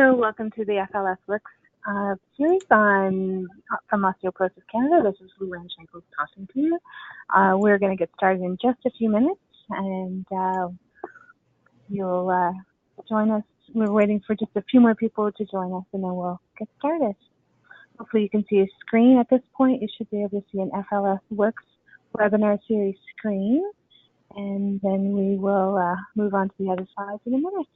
Hello, welcome to the FLS Works series from Osteoporosis Canada. This is Luann Shankles talking to you. We're going to get started in just a few minutes, and you'll join us. We're waiting for just a few more people to join us, and then we'll get started. Hopefully you can see a screen at this point. You should be able to see an FLS Works webinar series screen, and then we will move on to the other slides in a minute.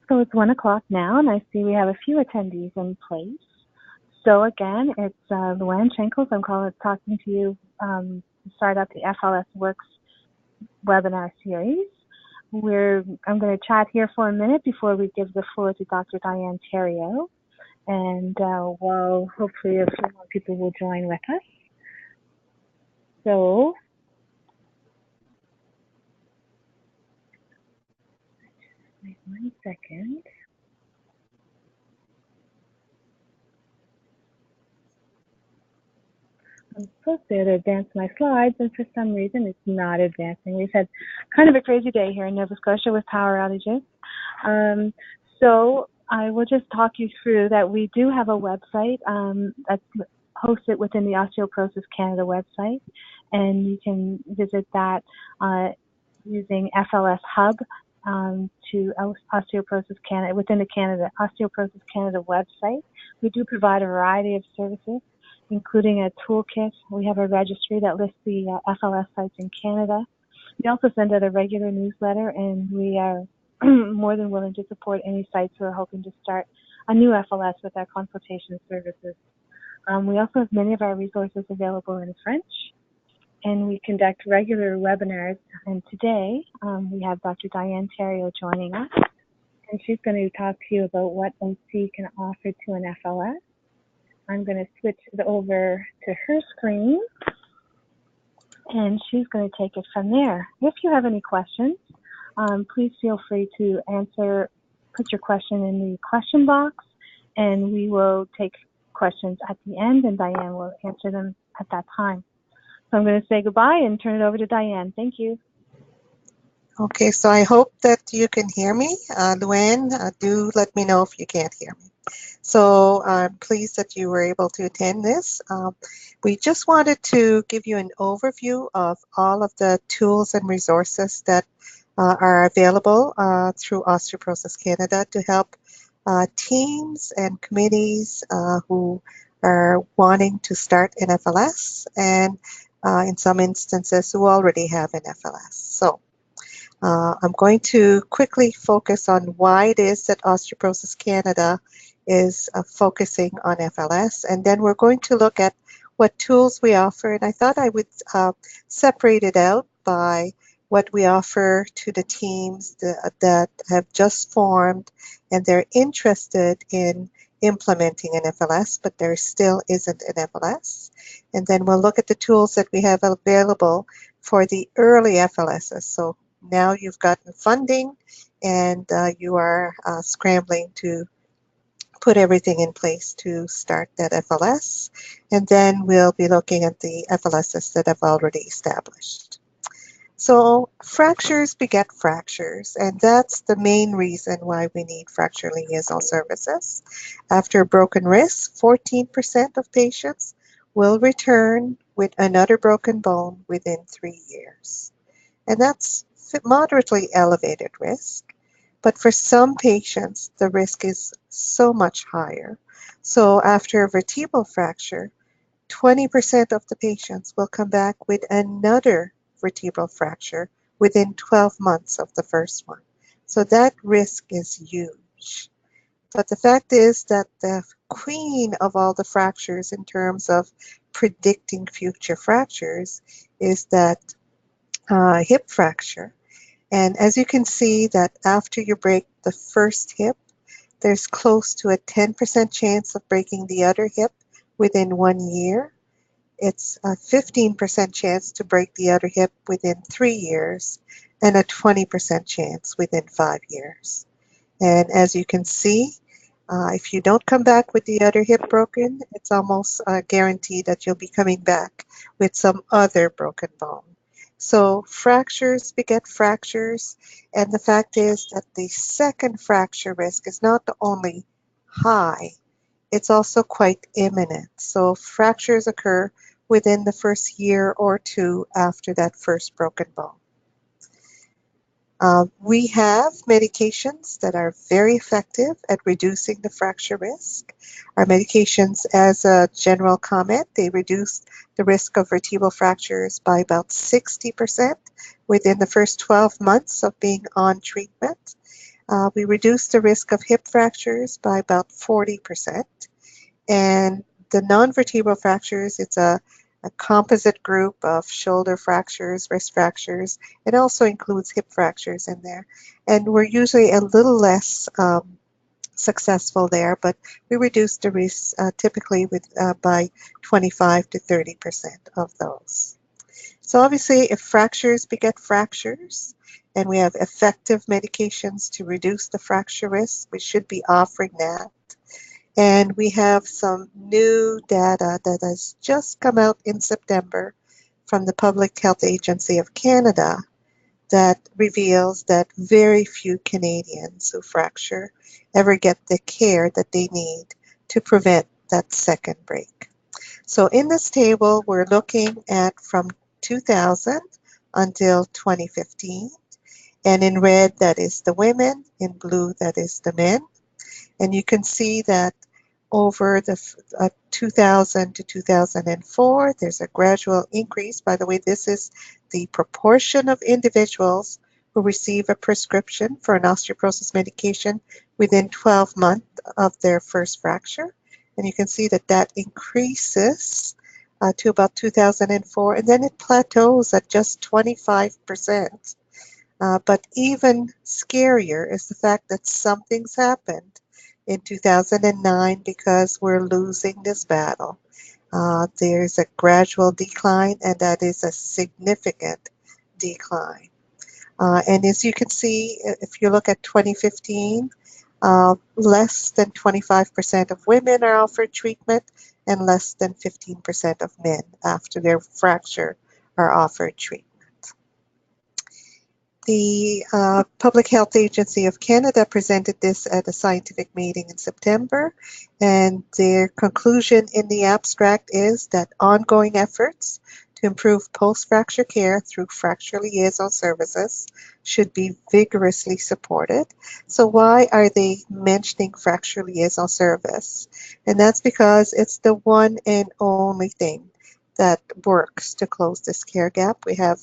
So it's 1 o'clock now, and I see we have a few attendees in place. So again, it's Luann Shankles. I'm talking to you to start up the FLS Works webinar series. I'm going to chat here for a minute before we give the floor to Dr. Diane Theriault, and while hopefully a few more people will join with us. So wait 1 second. I'm supposed to advance my slides, and for some reason it's not advancing. We've had kind of a crazy day here in Nova Scotia with power outages. So I will just talk you through that we do have a website that's hosted within the Osteoporosis Canada website, and you can visit that using FLS Hub to Osteoporosis Canada within the Osteoporosis Canada website. We do provide a variety of services, including a toolkit. We have a registry that lists the FLS sites in Canada. We also send out a regular newsletter, and we are more than willing to support any sites who are hoping to start a new FLS with our consultation services. We also have many of our resources available in French, and we conduct regular webinars. And today we have Dr. Diane Theriault joining us, and she's going to talk to you about what OC can offer to an FLS. I'm going to switch it over to her screen, and she's going to take it from there. If you have any questions, please feel free to put your question in the question box, and we will take questions at the end, and Diane will answer them at that time. So I'm going to say goodbye and turn it over to Diane. Thank you. Okay, so I hope that you can hear me. Luann, do let me know if you can't hear me. So I'm pleased that you were able to attend this. We just wanted to give you an overview of all of the tools and resources that are available through Osteoporosis Canada to help teams and committees who are wanting to start an FLS, and in some instances who already have an FLS. So I'm going to quickly focus on why it is that Osteoporosis Canada is focusing on FLS, and then we're going to look at what tools we offer, and I thought I would separate it out by what we offer to the teams that have just formed and they're interested in implementing an FLS, but there still isn't an FLS. And then we'll look at the tools that we have available for the early FLSs. So now you've gotten funding and you are scrambling to put everything in place to start that FLS. And then we'll be looking at the FLSs that have already established. So fractures beget fractures, and that's the main reason why we need fracture liaison services. After a broken wrist, 14% of patients will return with another broken bone within 3 years. And that's moderately elevated risk. But for some patients, the risk is so much higher. So after a vertebral fracture, 20% of the patients will come back with another vertebral fracture within 12 months of the first one. So that risk is huge. But the fact is that the queen of all the fractures in terms of predicting future fractures is that hip fracture. And as you can see that after you break the first hip, there's close to a 10% chance of breaking the other hip within 1 year. It's a 15% chance to break the other hip within 3 years and a 20% chance within 5 years. And as you can see, if you don't come back with the other hip broken, it's almost guaranteed that you'll be coming back with some other broken bone. So fractures beget fractures, and the fact is that the second fracture risk is not only high, it's also quite imminent. So fractures occur within the first year or two after that first broken bone. We have medications that are very effective at reducing the fracture risk. Our medications, as a general comment, they reduce the risk of vertebral fractures by about 60% within the first 12 months of being on treatment. We reduce the risk of hip fractures by about 40%. And the non-vertebral fractures, it's a composite group of shoulder fractures, wrist fractures. It also includes hip fractures in there. And we're usually a little less successful there, but we reduce the risk typically by 25 to 30% of those. So obviously, if fractures beget fractures, and we have effective medications to reduce the fracture risk, we should be offering that. And we have some new data that has just come out in September from the Public Health Agency of Canada that reveals that very few Canadians who fracture ever get the care that they need to prevent that second break. So in this table, we're looking at from 2000 until 2015. And in red, that is the women. In blue, that is the men. And you can see that over the 2000 to 2004, there's a gradual increase. By the way, this is the proportion of individuals who receive a prescription for an osteoporosis medication within 12 months of their first fracture. And you can see that that increases to about 2004, and then it plateaus at just 25%. But even scarier is the fact that something's happened in 2009 because we're losing this battle. There's a gradual decline, and that is a significant decline. And as you can see, if you look at 2015, less than 25% of women are offered treatment, and less than 15% of men after their fracture are offered treatment. The Public Health Agency of Canada presented this at a scientific meeting in September, and their conclusion in the abstract is that ongoing efforts to improve post-fracture care through fracture liaison services should be vigorously supported. So why are they mentioning fracture liaison service? And that's because it's the one and only thing that works to close this care gap. We have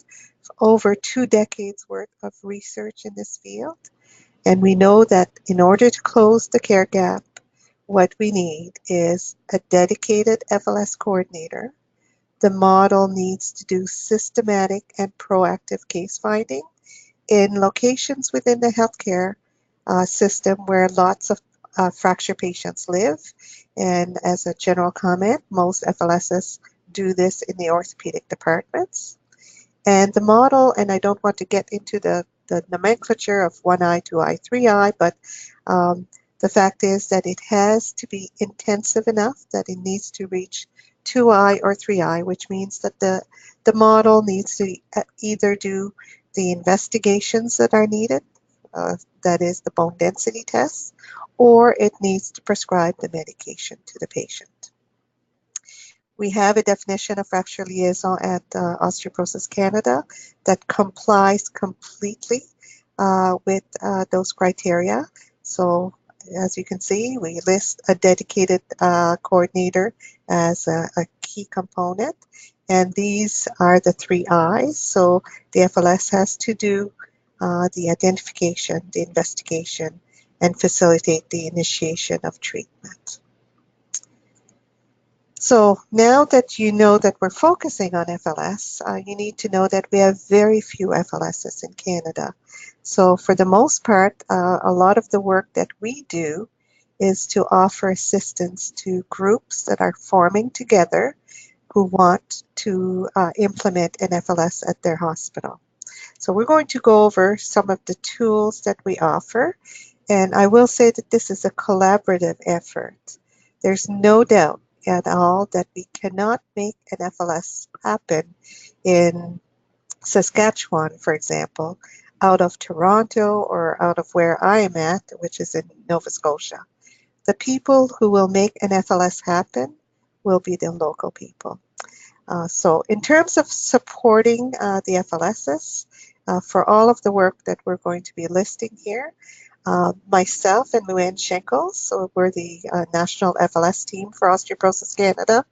over 2 decades worth of research in this field, and we know that in order to close the care gap, what we need is a dedicated FLS coordinator. The model needs to do systematic and proactive case finding in locations within the healthcare system where lots of fracture patients live. And as a general comment, most FLSs do this in the orthopedic departments. And the model, and I don't want to get into the nomenclature of 1I, 2I, 3I, but the fact is that it has to be intensive enough that it needs to reach 2I or 3I, which means that the model needs to either do the investigations that are needed, that is the bone density tests, or it needs to prescribe the medication to the patient. We have a definition of fracture liaison at Osteoporosis Canada that complies completely with those criteria. So as you can see, we list a dedicated coordinator as a key component. And these are the 3 I's. So the FLS has to do the identification, the investigation, and facilitate the initiation of treatment. So now that you know that we're focusing on FLS, you need to know that we have very few FLSs in Canada. So for the most part, a lot of the work that we do is to offer assistance to groups that are forming together who want to implement an FLS at their hospital. So we're going to go over some of the tools that we offer, and I will say that this is a collaborative effort. There's no doubt at all that we cannot make an FLS happen in Saskatchewan, for example, out of Toronto or out of where I am at, which is in Nova Scotia. The people who will make an FLS happen will be the local people. So in terms of supporting the FLSs, for all of the work that we're going to be listing here, myself and Luann Schenkels, so we're the National FLS team for Osteoporosis Canada.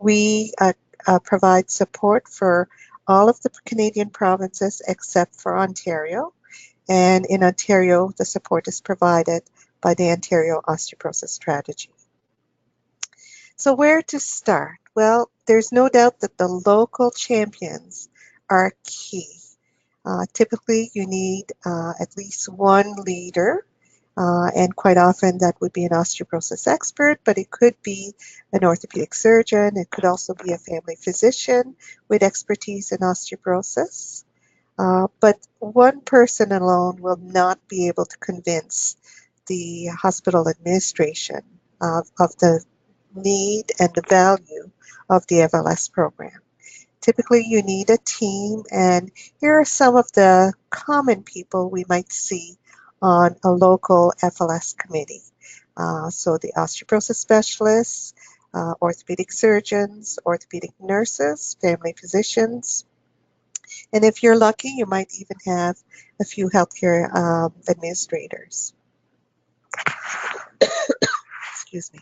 We provide support for all of the Canadian provinces except for Ontario. And in Ontario, the support is provided by the Ontario Osteoporosis Strategy. So where to start? Well, there's no doubt that the local champions are key. Typically, you need at least one leader, and quite often that would be an osteoporosis expert, but it could be an orthopedic surgeon. It could also be a family physician with expertise in osteoporosis. But one person alone will not be able to convince the hospital administration of the need and the value of the FLS program. Typically, you need a team, and here are some of the common people we might see on a local FLS committee. So the osteoporosis specialists, orthopedic surgeons, orthopedic nurses, family physicians, and if you're lucky, you might even have a few healthcare administrators. Excuse me.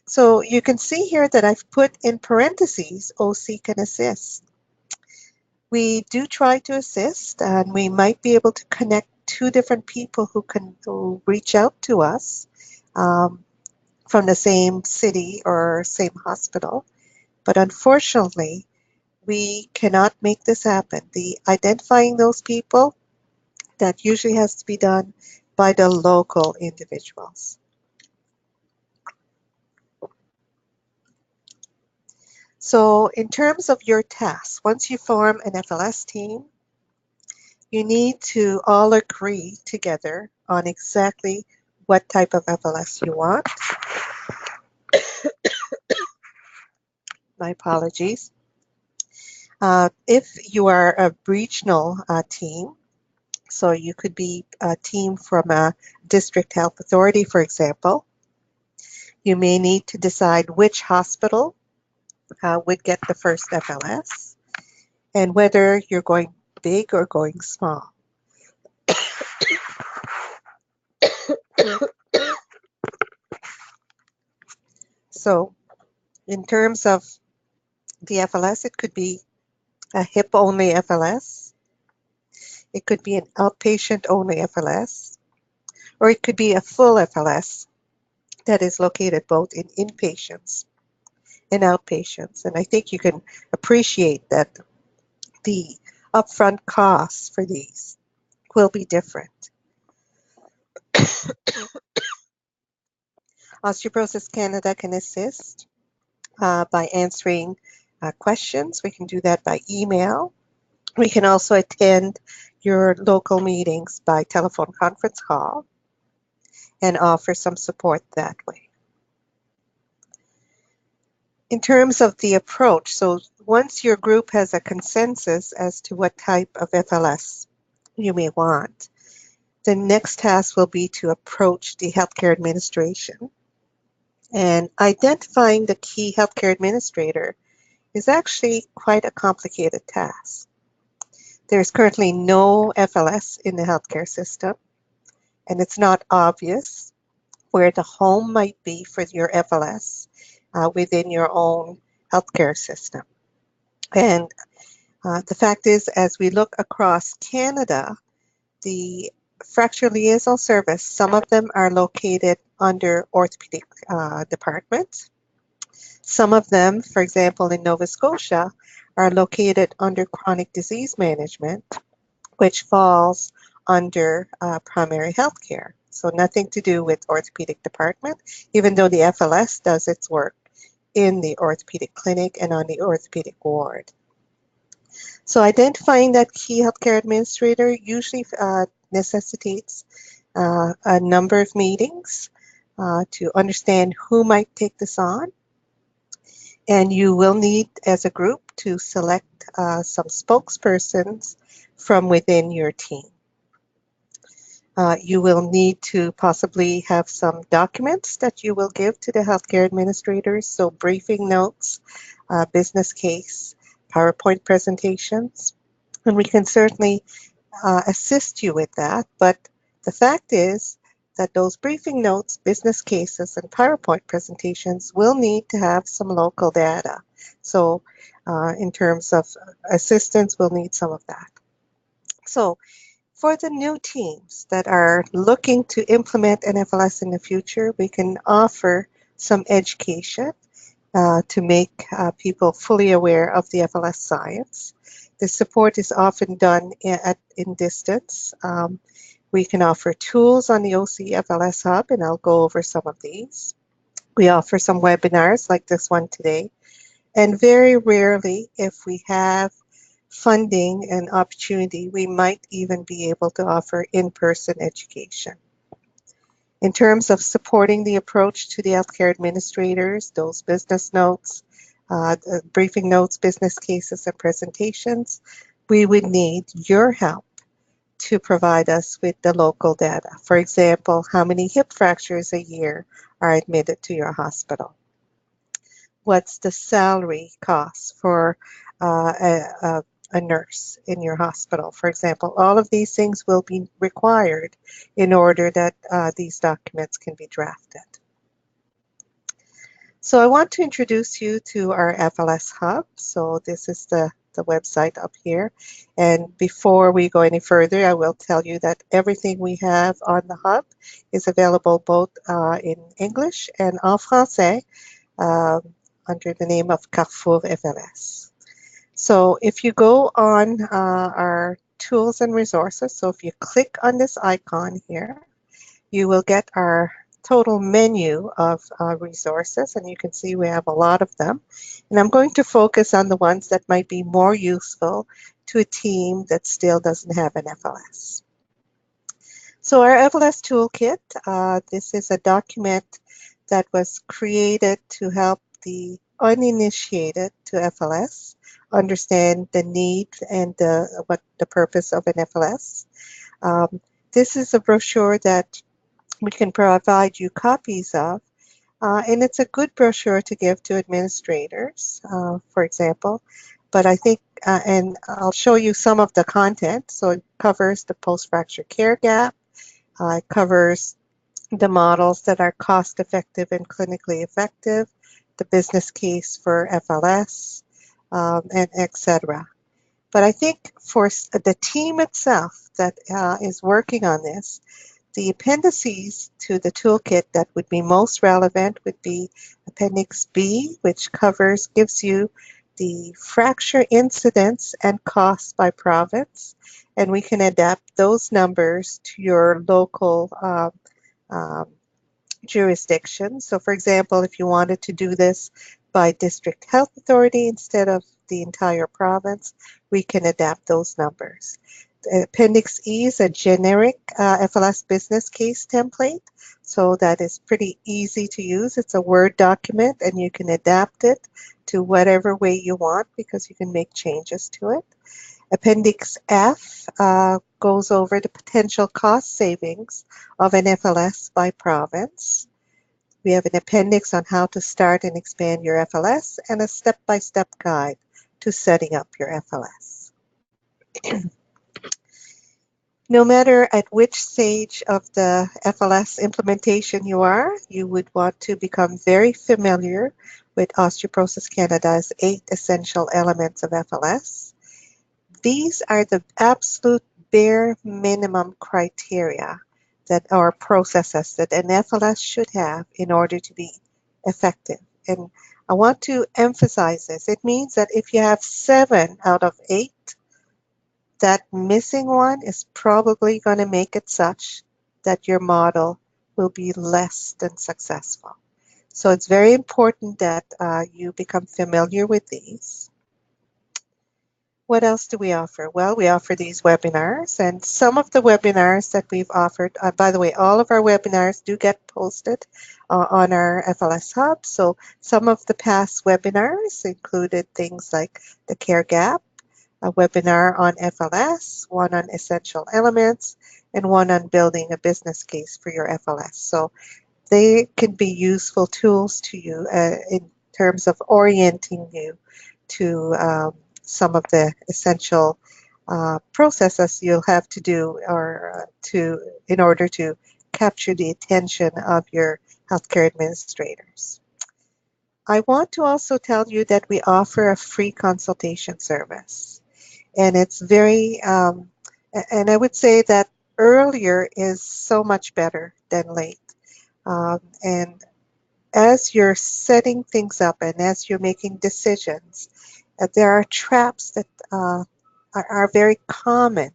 So you can see here that I've put in parentheses, OC can assist. We do try to assist, and we might be able to connect 2 different people who reach out to us from the same city or same hospital. But unfortunately, we cannot make this happen. The identifying those people, that usually has to be done by the local individuals. So in terms of your tasks, once you form an FLS team, you need to all agree together on exactly what type of FLS you want. My apologies. If you are a regional team, so you could be a team from a district health authority, for example, you may need to decide which hospital would get the first FLS and whether you're going big or going small. So in terms of the FLS, it could be a hip-only FLS. It could be an outpatient-only FLS, or it could be a full FLS that is located both in inpatients and outpatients. And I think you can appreciate that the upfront costs for these will be different. Osteoporosis Canada can assist by answering questions. We can do that by email. We can also attend your local meetings by telephone conference call and offer some support that way. In terms of the approach, so once your group has a consensus as to what type of FLS you may want, the next task will be to approach the healthcare administration. And identifying the key healthcare administrator is actually quite a complicated task. There's currently no FLS in the healthcare system, and it's not obvious where the home might be for your FLS within your own healthcare system. And the fact is, as we look across Canada, the fracture liaison service, some of them are located under orthopedic departments. Some of them, for example, in Nova Scotia, are located under chronic disease management, which falls under primary health care. So nothing to do with orthopedic department, even though the FLS does its work in the orthopedic clinic and on the orthopedic ward. So identifying that key healthcare administrator usually necessitates a number of meetings to understand who might take this on. And you will need, as a group, to select some spokespersons from within your team. You will need to possibly have some documents that you will give to the healthcare administrators, so briefing notes, business case, PowerPoint presentations, and we can certainly assist you with that. But the fact is that those briefing notes, business cases, and PowerPoint presentations will need to have some local data. So in terms of assistance, we'll need some of that. So for the new teams that are looking to implement an FLS in the future, we can offer some education to make people fully aware of the FLS science. The support is often done in distance. We can offer tools on the OC FLS Hub, and I'll go over some of these. We offer some webinars like this one today. And very rarely, if we have funding and opportunity, we might even be able to offer in-person education. In terms of supporting the approach to the healthcare administrators, those business notes, briefing notes, business cases, and presentations, we would need your help to provide us with the local data. For example, how many hip fractures a year are admitted to your hospital? What's the salary cost for a nurse in your hospital, for example? All of these things will be required in order that these documents can be drafted. So I want to introduce you to our FLS Hub. So this is the website up here. And before we go any further, I will tell you that everything we have on the Hub is available both in English and en français under the name of Carrefour FLS. So if you go on our tools and resources, so if you click on this icon here, you will get our total menu of resources, and you can see we have a lot of them. And I'm going to focus on the ones that might be more useful to a team that still doesn't have an FLS. So our FLS toolkit, this is a document that was created to help the uninitiated to FLS understand the need and what the purpose of an FLS. This is a brochure that we can provide you copies of, and it's a good brochure to give to administrators, for example. But I think, and I'll show you some of the content. So it covers the post-fracture care gap. It covers the models that are cost-effective and clinically effective, the business case for FLS, and etc. But I think for the team itself that is working on this, the appendices to the toolkit that would be most relevant would be Appendix B, which gives you the fracture incidence and costs by province, and we can adapt those numbers to your local jurisdiction. So for example, if you wanted to do this by district health authority instead of the entire province, we can adapt those numbers. Appendix E is a generic FLS business case template, so that is pretty easy to use. It's a Word document, and you can adapt it to whatever way you want because you can make changes to it. Appendix F goes over the potential cost savings of an FLS by province. We have an appendix on how to start and expand your FLS and a step-by-step guide to setting up your FLS. No matter at which stage of the FLS implementation you are, you would want to become very familiar with Osteoporosis Canada's 8 essential elements of FLS. These are the absolute bare minimum criteria that are processes that an FLS should have in order to be effective. And I want to emphasize this. It means that if you have 7 out of 8, that missing one is probably going to make it such that your model will be less than successful. So it's very important that you become familiar with these. What else do we offer? Well, we offer these webinars, and some of the webinars that we've offered, by the way, all of our webinars do get posted on our FLS Hub. So some of the past webinars included things like the care gap, a webinar on FLS, one on essential elements, and one on building a business case for your FLS. So they can be useful tools to you in terms of orienting you to some of the essential processes you'll have to do in order to capture the attention of your healthcare administrators. I want to also tell you that we offer a free consultation service, and it's very and I would say that earlier is so much better than late. And as you're setting things up and as you're making decisions, there are traps that are very common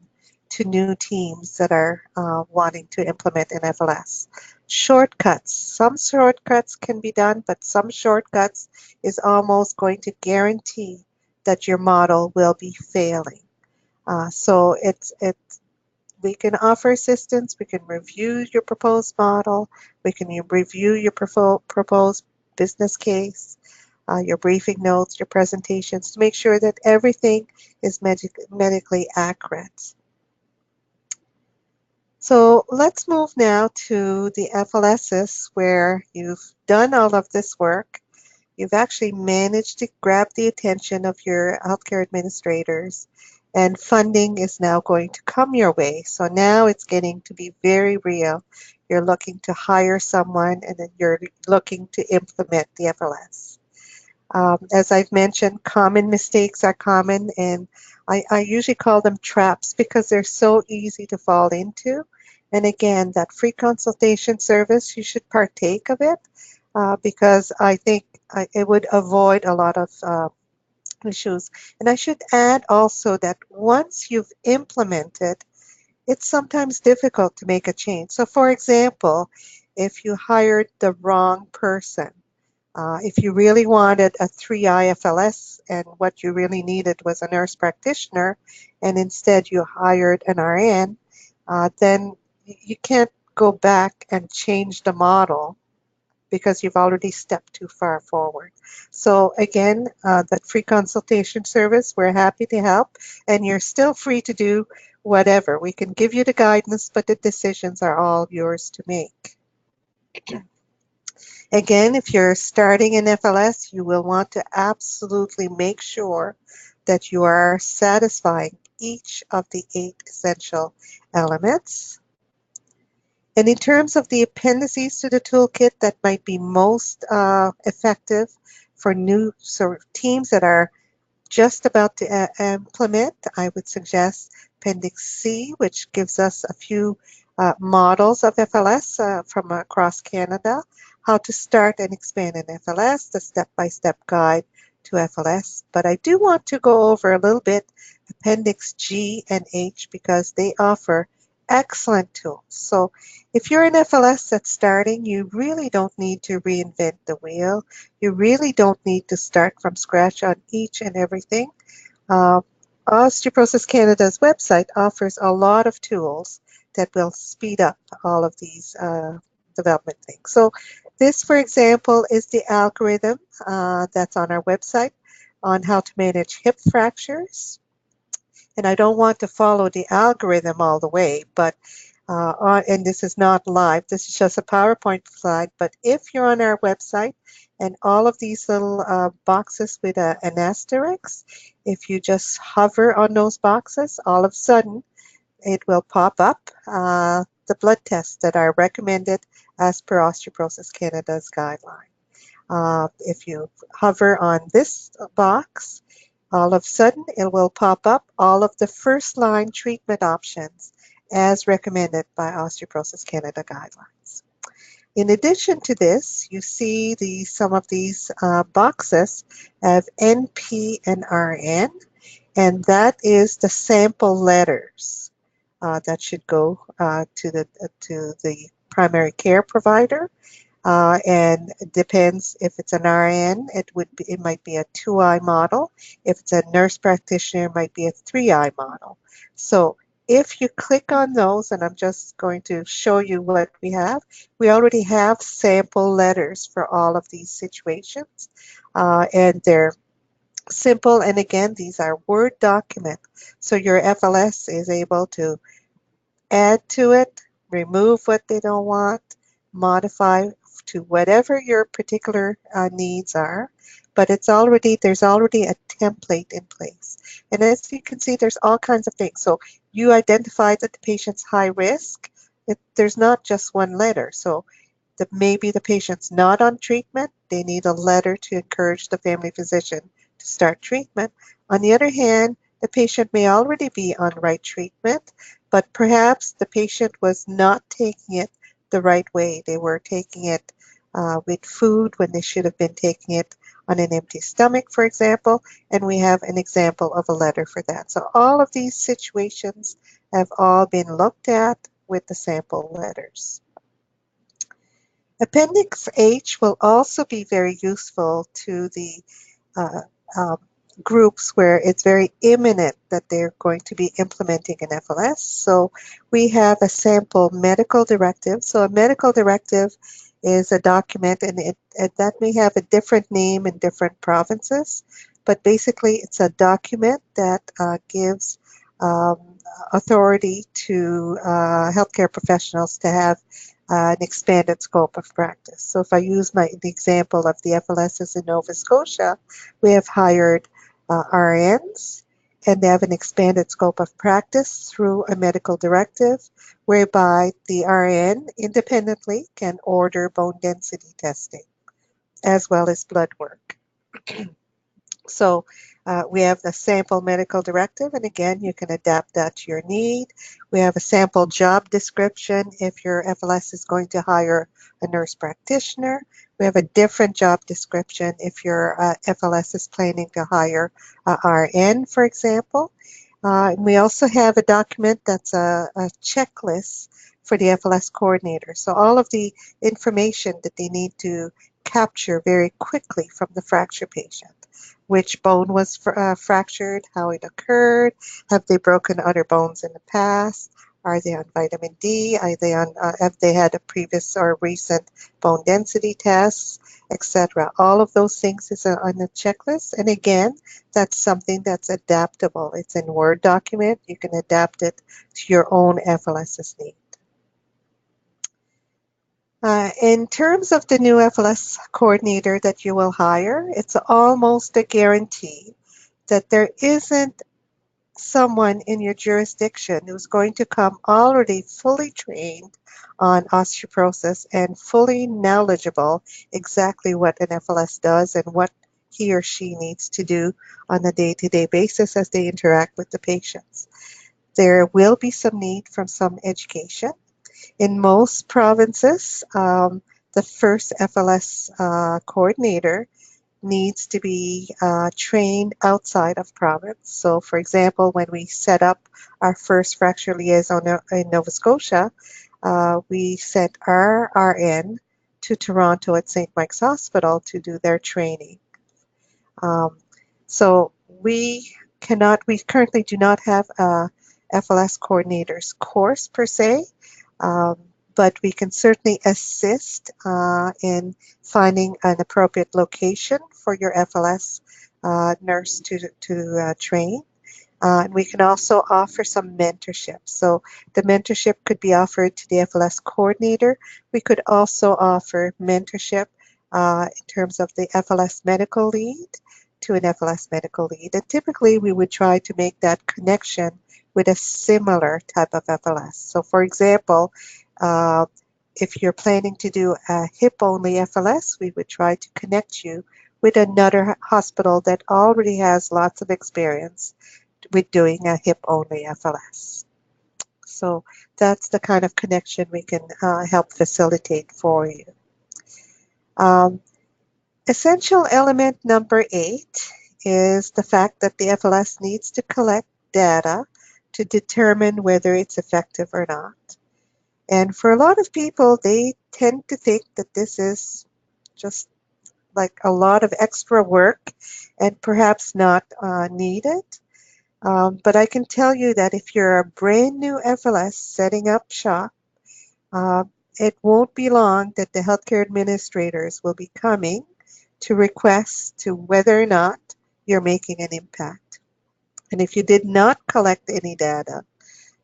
to new teams that are wanting to implement an FLS. Shortcuts. Some shortcuts can be done, but some shortcuts is almost going to guarantee that your model will be failing. So we can offer assistance, we can review your proposed model, we can review your proposed business case, your briefing notes, your presentations to make sure that everything is medically accurate. So let's move now to the FLSs where you've done all of this work. You've actually managed to grab the attention of your healthcare administrators, and funding is now going to come your way. So now it's getting to be very real. You're looking to hire someone, and then you're looking to implement the FLS. As I've mentioned, common mistakes are common, and I usually call them traps because they're so easy to fall into. And again, that free consultation service, you should partake of it because I think it would avoid a lot of issues. And I should add also that once you've implemented, it's sometimes difficult to make a change. So for example, if you hired the wrong person, if you really wanted a 3 FLS and what you really needed was a nurse practitioner, and instead you hired an RN, then you can't go back and change the model because you've already stepped too far forward. So again, that free consultation service, we're happy to help, and you're still free to do whatever. We can give you the guidance, but the decisions are all yours to make. Again, if you're starting in FLS, you will want to absolutely make sure that you are satisfying each of the 8 essential elements. And in terms of the appendices to the toolkit that might be most effective for new teams that are just about to implement, I would suggest Appendix C, which gives us a few models of FLS from across Canada, how to start and expand an FLS, the step-by-step guide to FLS. But I do want to go over a little bit Appendix G and H because they offer excellent tools. So if you're an FLS that's starting, you really don't need to reinvent the wheel. You really don't need to start from scratch on each and everything. Osteoporosis Canada's website offers a lot of tools that will speed up all of these development things. So this, for example, is the algorithm that's on our website on how to manage hip fractures. And I don't want to follow the algorithm all the way, but and this is not live, this is just a PowerPoint slide, but if you're on our website and all of these little boxes with an asterisk, if you just hover on those boxes, all of a sudden it will pop up the blood tests that are recommended as per Osteoporosis Canada's guideline. If you hover on this box, all of a sudden it will pop up all of the first line treatment options as recommended by Osteoporosis Canada guidelines. In addition to this, you see some of these boxes have NP and RN, and that is the sample letters that should go to the primary care provider. And it depends if it's an RN, it might be a 2I model. If it's a nurse practitioner, it might be a 3I model. So if you click on those, and I'm just going to show you what we have, we already have sample letters for all of these situations, and they're simple. And again, these are Word document, so your FLS is able to add to it, remove what they don't want, modify to whatever your particular needs are, but there's already a template in place. And as you can see, there's all kinds of things. So you identify that the patient's high risk. There's not just one letter. So maybe the patient's not on treatment, they need a letter to encourage the family physician to start treatment. On the other hand, the patient may already be on right treatment, but perhaps the patient was not taking it the right way. They were taking it with food when they should have been taking it on an empty stomach, for example, and we have an example of a letter for that. So all of these situations have all been looked at with the sample letters. Appendix H will also be very useful to the uh, um, groups where it's very imminent that they're going to be implementing an FLS. So we have a sample medical directive. So a medical directive is a document, and that may have a different name in different provinces, but basically it's a document that gives um, authority to healthcare professionals to have an expanded scope of practice. So if I use the example of the FLSs in Nova Scotia, we have hired RNs, and they have an expanded scope of practice through a medical directive whereby the RN independently can order bone density testing as well as blood work. So we have the sample medical directive, and again, you can adapt that to your need. We have a sample job description if your FLS is going to hire a nurse practitioner. We have a different job description if your FLS is planning to hire a RN, for example. We also have a document that's a checklist for the FLS coordinator. So all of the information that they need to capture very quickly from the fracture patient. Which bone was fractured, how it occurred, have they broken other bones in the past, are they on vitamin D, have they had a previous or recent bone density tests, etc. All of those things is on the checklist, and again, that's something that's adaptable. It's in Word document. You can adapt it to your own FLS's need. In terms of the new FLS coordinator that you will hire, it's almost a guarantee that there isn't someone in your jurisdiction who's going to come already fully trained on osteoporosis and fully knowledgeable exactly what an FLS does and what he or she needs to do on a day-to-day basis as they interact with the patients. There will be some need from some education. In most provinces, the first FLS coordinator needs to be trained outside of province. So for example, when we set up our first fracture liaison in Nova Scotia, we sent our RN to Toronto at St. Mike's Hospital to do their training. So we currently do not have a FLS coordinators course per se, but we can certainly assist in finding an appropriate location for your FLS nurse to train. And we can also offer some mentorship. So the mentorship could be offered to the FLS coordinator. We could also offer mentorship in terms of the FLS medical lead to an FLS medical lead. And typically, we would try to make that connection with a similar type of FLS. So, for example, uh, if you're planning to do a hip-only FLS, we would try to connect you with another hospital that already has lots of experience with doing a hip-only FLS. So that's the kind of connection we can help facilitate for you. Essential element number 8 is the fact that the FLS needs to collect data to determine whether it's effective or not. And for a lot of people, they tend to think that this is just like a lot of extra work and perhaps not needed. But I can tell you that if you're a brand new FLS setting up shop, it won't be long that the healthcare administrators will be coming to request to whether or not you're making an impact. And if you did not collect any data,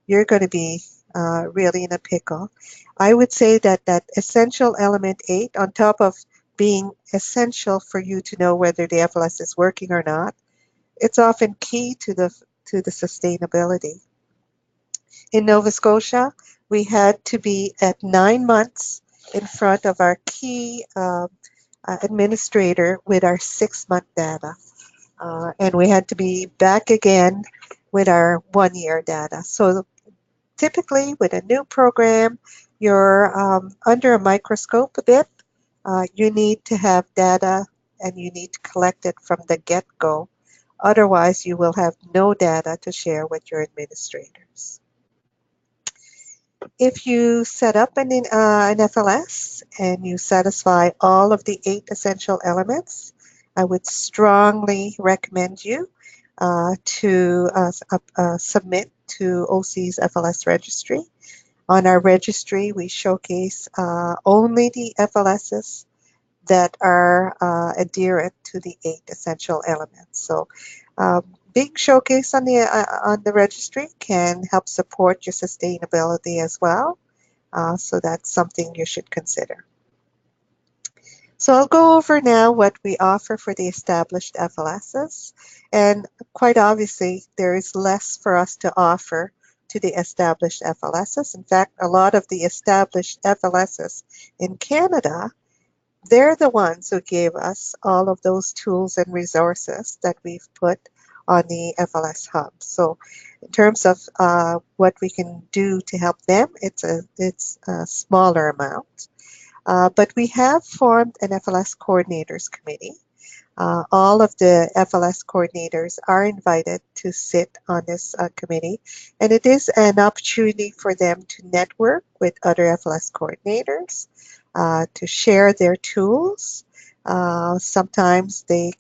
you're going to be really in a pickle. I would say that that essential element 8, on top of being essential for you to know whether the FLS is working or not, it's often key to the sustainability. In Nova Scotia, we had to be at 9 months in front of our key administrator with our 6-month data. And we had to be back again with our 1-year data. So typically with a new program, you're under a microscope a bit. You need to have data and you need to collect it from the get-go. Otherwise, you will have no data to share with your administrators. If you set up an FLS and you satisfy all of the 8 essential elements, I would strongly recommend you to submit to OC's FLS registry. On our registry, we showcase only the FLSs that are adherent to the 8 essential elements. So big showcase on the registry can help support your sustainability as well. So that's something you should consider. So I'll go over now what we offer for the established FLSs. And quite obviously, there is less for us to offer to the established FLSs. In fact, a lot of the established FLSs in Canada, they're the ones who gave us all of those tools and resources that we've put on the FLS Hub. So in terms of what we can do to help them, it's a smaller amount. But we have formed an FLS Coordinators Committee. All of the FLS coordinators are invited to sit on this committee, and it is an opportunity for them to network with other FLS coordinators, to share their tools. Sometimes they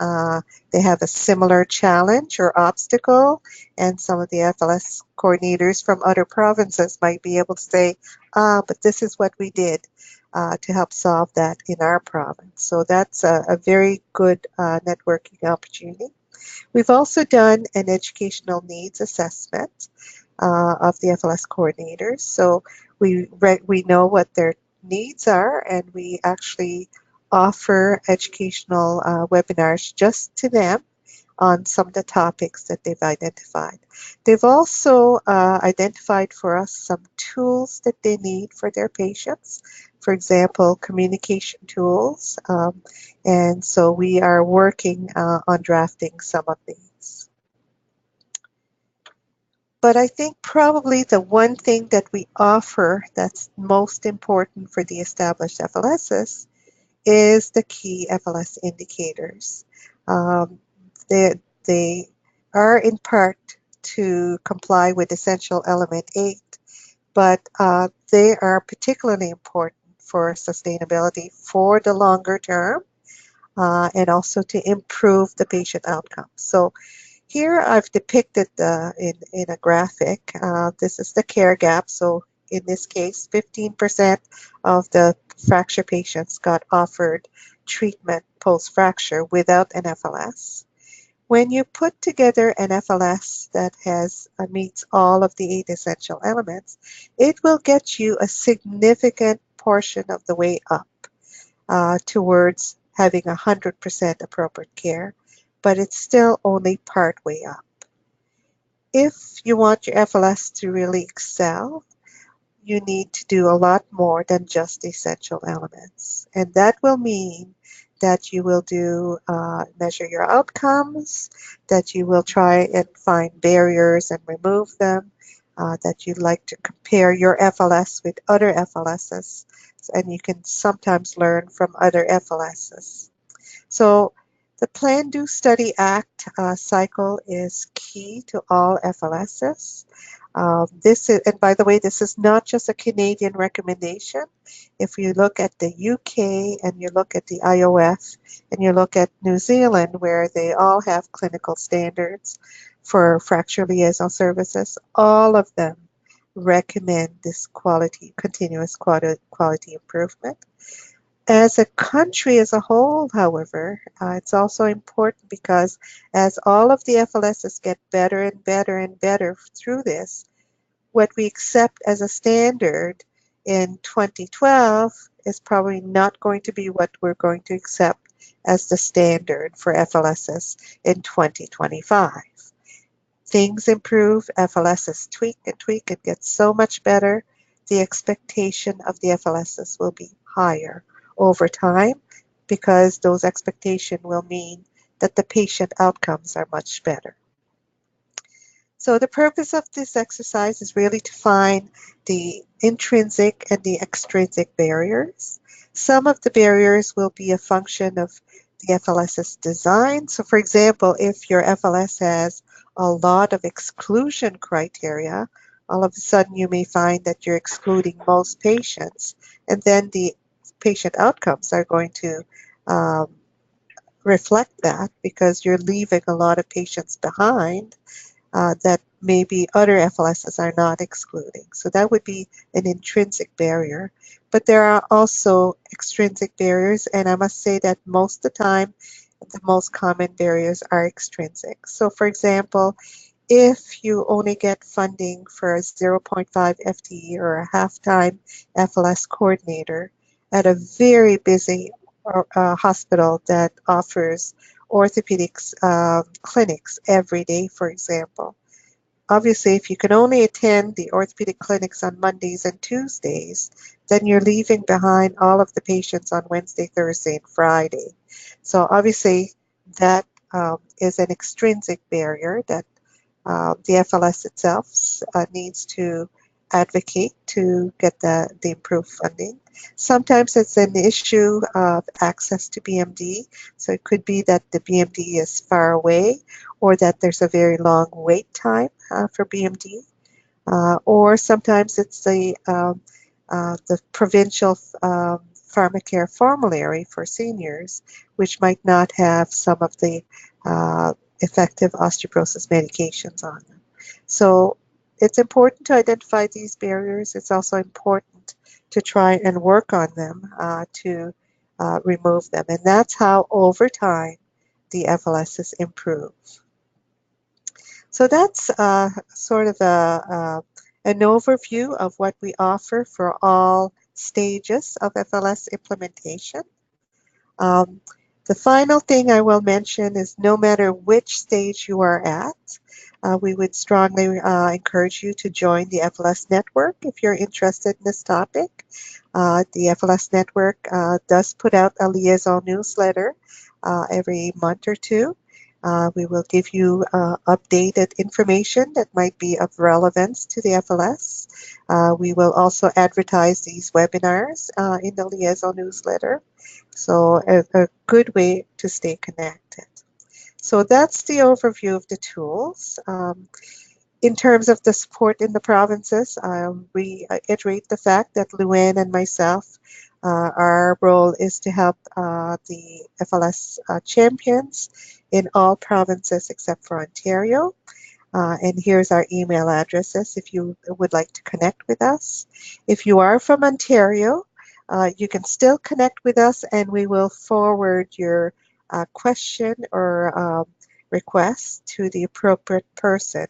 have a similar challenge or obstacle, and some of the FLS coordinators from other provinces might be able to say, but this is what we did to help solve that in our province. So that's a very good networking opportunity. We've also done an educational needs assessment of the FLS coordinators. So we know what their needs are, and we actually offer educational webinars just to them on some of the topics that they've identified. They've also identified for us some tools that they need for their patients. For example, communication tools. And so we are working on drafting some of these. But I think probably the one thing that we offer that's most important for the established FLSs is the key FLS indicators. They are in part to comply with essential element 8, but they are particularly important for sustainability for the longer term and also to improve the patient outcomes. So here I've depicted in a graphic, this is the care gap. So in this case, 15% of the fracture patients got offered treatment post-fracture without an FLS. When you put together an FLS that meets all of the 8 essential elements, it will get you a significant portion of the way up towards having 100% appropriate care. but it's still only part way up. If you want your FLS to really excel, you need to do a lot more than just essential elements. And that will mean that you will measure your outcomes, that you will try and find barriers and remove them, that you'd like to compare your FLS with other FLSs, and you can sometimes learn from other FLSs. So the Plan, Do, Study, Act cycle is key to all FLSs. And by the way, this is not just a Canadian recommendation. If you look at the UK and you look at the IOF and you look at New Zealand, where they all have clinical standards for fracture liaison services, all of them recommend this continuous quality improvement. As a country as a whole, however, it's also important because as all of the FLSs get better and better and better through this, what we accept as a standard in 2012 is probably not going to be what we're going to accept as the standard for FLSs in 2025. Things improve, FLSs tweak and get so much better. The expectation of the FLSs will be higher over time because those expectations will mean that the patient outcomes are much better. So the purpose of this exercise is really to find the intrinsic and the extrinsic barriers. Some of the barriers will be a function of the FLS's design. So for example, if your FLS has a lot of exclusion criteria, all of a sudden you may find that you're excluding most patients, and then the patient outcomes are going to reflect that because you're leaving a lot of patients behind that maybe other FLSs are not excluding. So that would be an intrinsic barrier. But there are also extrinsic barriers, and I must say that most of the time, the most common barriers are extrinsic. So for example, if you only get funding for a 0.5 FTE or a half-time FLS coordinator at a very busy hospital that offers orthopedics clinics every day, for example. Obviously, if you can only attend the orthopedic clinics on Mondays and Tuesdays, then you're leaving behind all of the patients on Wednesday, Thursday, and Friday. So obviously, that is an extrinsic barrier that the FLS itself needs to advocate to get the improved funding. Sometimes it's an issue of access to BMD. So it could be that the BMD is far away or that there's a very long wait time for BMD. Or sometimes it's the provincial pharmacare formulary for seniors, which might not have some of the effective osteoporosis medications on them. So it's important to identify these barriers. It's also important to try and work on them to remove them. And that's how, over time, the FLSs improve. So that's sort of an overview of what we offer for all stages of FLS implementation. The final thing I will mention is no matter which stage you are at, we would strongly encourage you to join the FLS network if you're interested in this topic. The FLS network does put out a liaison newsletter every month or two. We will give you updated information that might be of relevance to the FLS. We will also advertise these webinars in the liaison newsletter. So a good way to stay connected. So that's the overview of the tools. In terms of the support in the provinces, we reiterate the fact that Luann and myself, our role is to help the FLS champions in all provinces except for Ontario. And here's our email addresses if you would like to connect with us. If you are from Ontario, you can still connect with us and we will forward your question or request to the appropriate person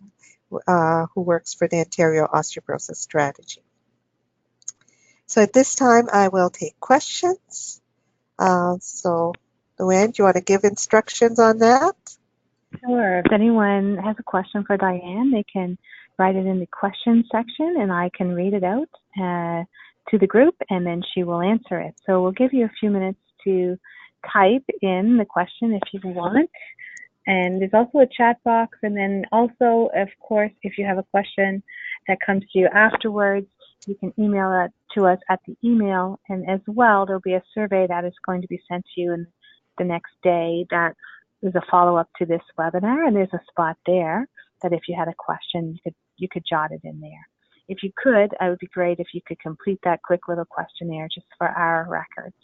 who works for the Ontario Osteoporosis Strategy. So at this time, I will take questions. So, Luann, do you want to give instructions on that? Sure. If anyone has a question for Diane, they can write it in the question section, and I can read it out to the group, and then she will answer it. So we'll give you a few minutes to type in the question if you want. And there's also a chat box, and then also, of course, if you have a question that comes to you afterwards, you can email it to us at the email, and as well, there'll be a survey that is going to be sent to you in the next day that is a follow-up to this webinar, and there's a spot there that if you had a question, you could jot it in there. If you could, it would be great if you could complete that quick little questionnaire just for our records.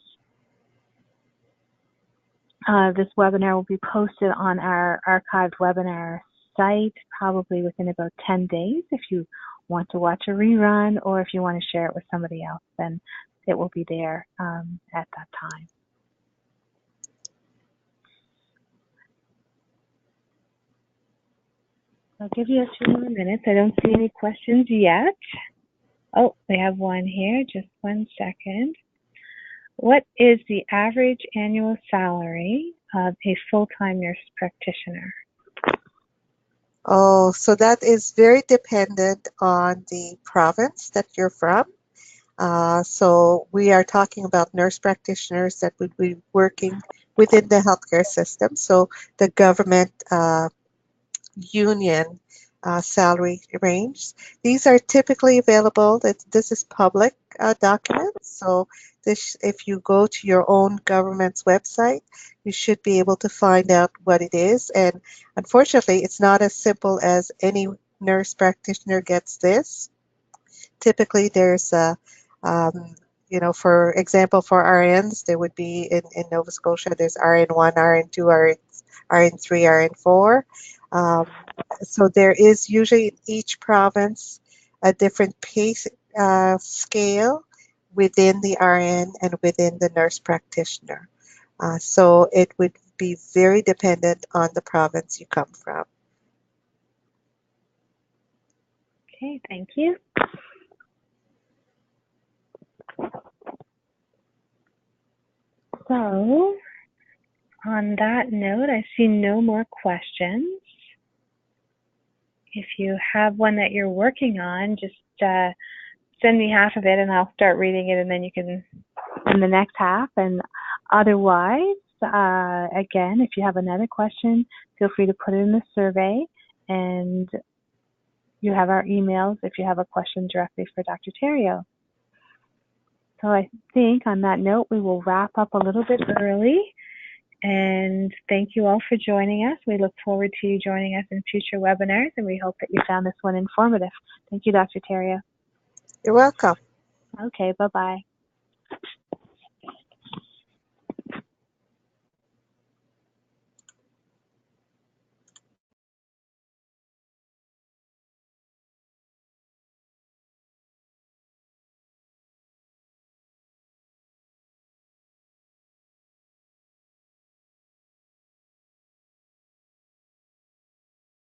This webinar will be posted on our archived webinar site probably within about 10 days. If you want to watch a rerun or if you want to share it with somebody else, then it will be there at that time. I'll give you a few more minutes. I don't see any questions yet. Oh, we have one here. Just 1 second. What is the average annual salary of a full-time nurse practitioner? Oh, so that is very dependent on the province that you're from. So we are talking about nurse practitioners that would be working within the healthcare system. So the government union salary range. These are typically available. This is public documents. So if you go to your own government's website, you should be able to find out what it is. And unfortunately, it's not as simple as any nurse practitioner gets this. Typically, there's a for example, for RNs, there would be in Nova Scotia, there's RN1, RN2, RN3, RN4. So there is usually in each province a different pay scale within the RN and within the nurse practitioner. So it would be very dependent on the province you come from. Okay, thank you. So, on that note, I see no more questions. If you have one that you're working on, just send me half of it and I'll start reading it, and then you can in the next half. And otherwise, again, if you have another question, feel free to put it in the survey, and you have our emails if you have a question directly for Dr. Theriault. So I think on that note, we will wrap up a little bit early. And thank you all for joining us. We look forward to you joining us in future webinars, and we hope that you found this one informative. Thank you, Dr. Theriault. You're welcome. Okay, bye-bye.